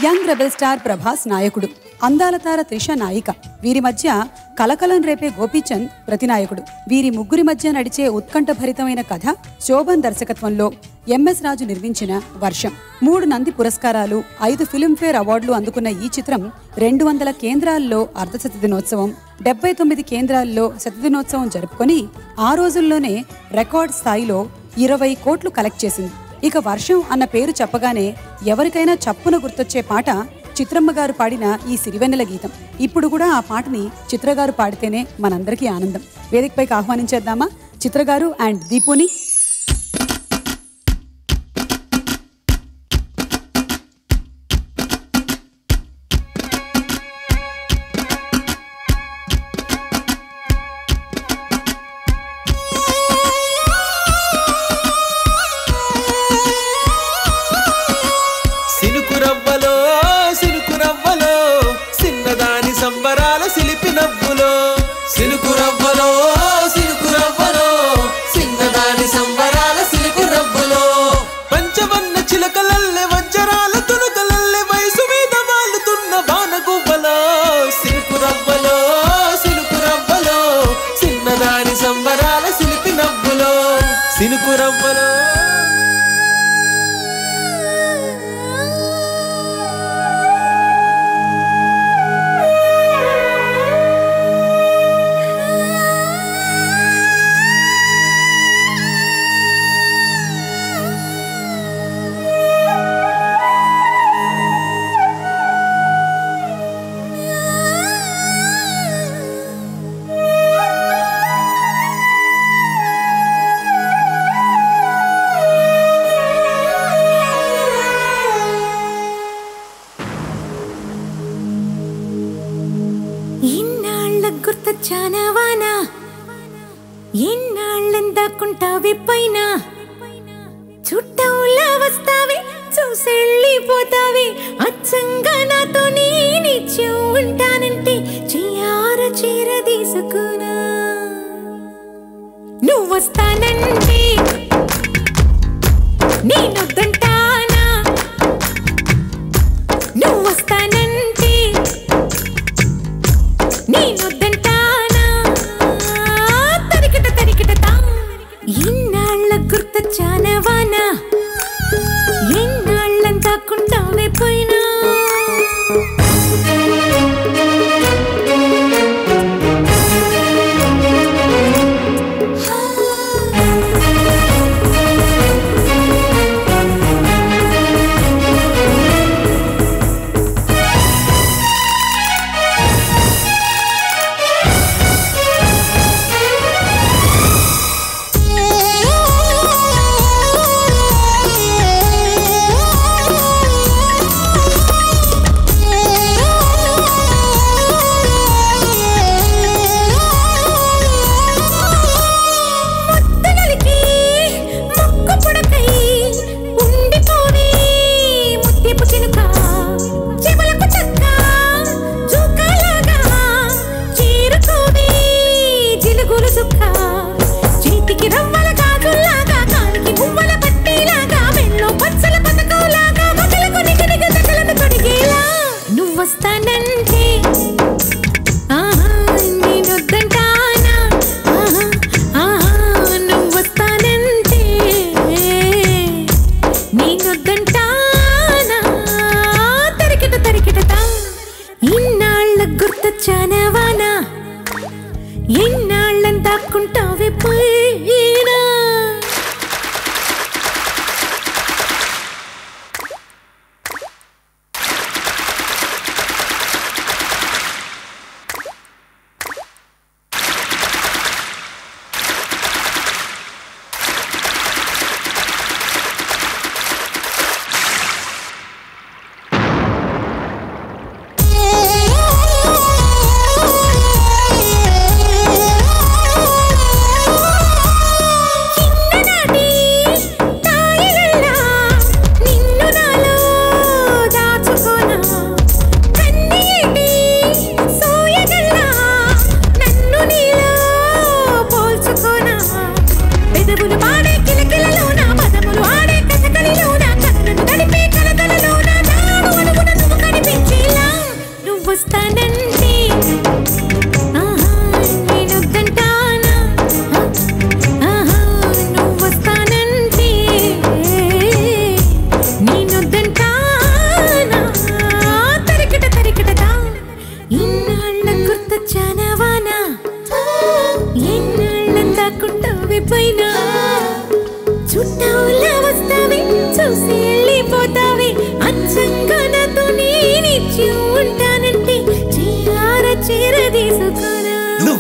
Young rebel star Prabhas నాయకుడు, అందాల తార త్రిష నాయిక. వీరి మధ్య కలకలం రేపే గోపీచంద్ ప్రతినాయకుడు. వీరి ముగ్గురి మధ్య నడిచే ఉత్కంఠభరితమైన కథ శోభన్ దర్శకత్వంలో ఎంఎస్ రాజు నిర్మించిన వర్షం. 3 నంది పురస్కారాలు, 5 ఫిల్మ్ఫేర్ అవార్డులు అందుకున్న ఈ చిత్రం 200 కేంద్రాల్లో అర్ధశత దినోత్సవం, 79 కేంద్రాల్లో శతదినోత్సవం జరుపుకొని ఆ రోజుల్లోనే రికార్డ్ స్థాయిలో 20 కోట్లు కలెక్ట్ చేసింది. ఇక వర్షం అన్న పేరు చెప్పగానే ఎవరికైనా చప్పున గుర్తొచ్చే పాట చిత్రమ్మ గారు పాడిన ఈ సిరివెన్నెల గీతం. ఇప్పుడు కూడా ఆ పాటని చిత్రగారు పాడితేనే మనందరికీ ఆనందం. వేదికపైకి ఆహ్వానించేద్దామా చిత్రగారు అండ్ దీపుని.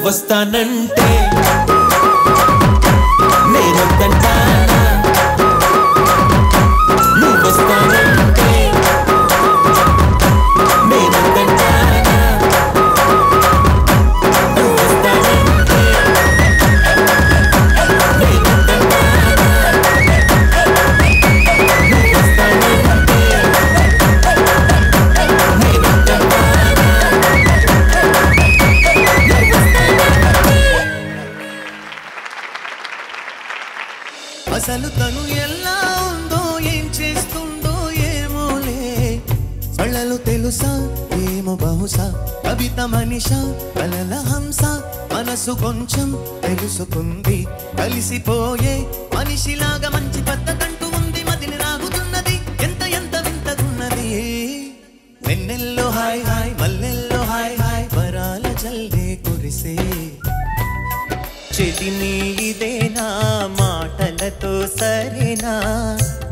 నువ్వొస్తానంటే నేనొద్దంటానా నువ్వొస్తానంటే నేనొద్దంటానా నువ్వొస్తానంటే నేనొద్దంటానా నువ్వొస్తానంటే అసలు తను ఎలా ఉందో ఏం చేస్తుందో ఏమోలే కళ్ళలు తెలుసా ఏమో బహుశా కవిత మనిష కలల హంస మనసు కొంచెం తెలుసుకుంది కలిసిపోయే మనిషిలాగా మంచి పద్ధతంటూ ఉంది మదిని రాగుతున్నది ఎంత ఎంత వింతగున్నది వెన్నెల్లో హాయ్ హాయ్ మల్లెల్లో హాయ్ హాయ్ వరాల జల్దే కురిసే చెదిని ఇదేనా మాటలతో సరేనా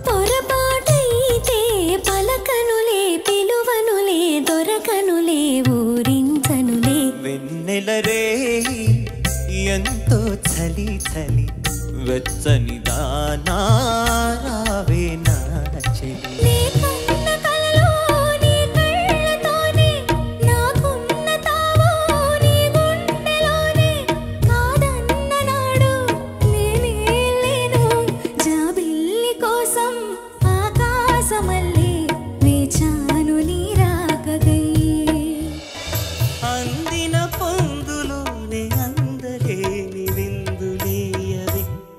పొరపాటైతే పలకనులే పిలువనులే దొరకనులే ఊరించనులే వెన్నెల రే ఎంతో చలి చలి వెచ్చని దానా రావే నా చెలి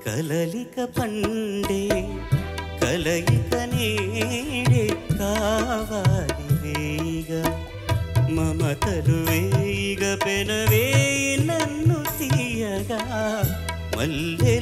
కలలిక పండే కలయిక నీడే కావాలి వేయిగా మమతలు వేయిగా పెనవేయి నన్ను తీయగా మల్లె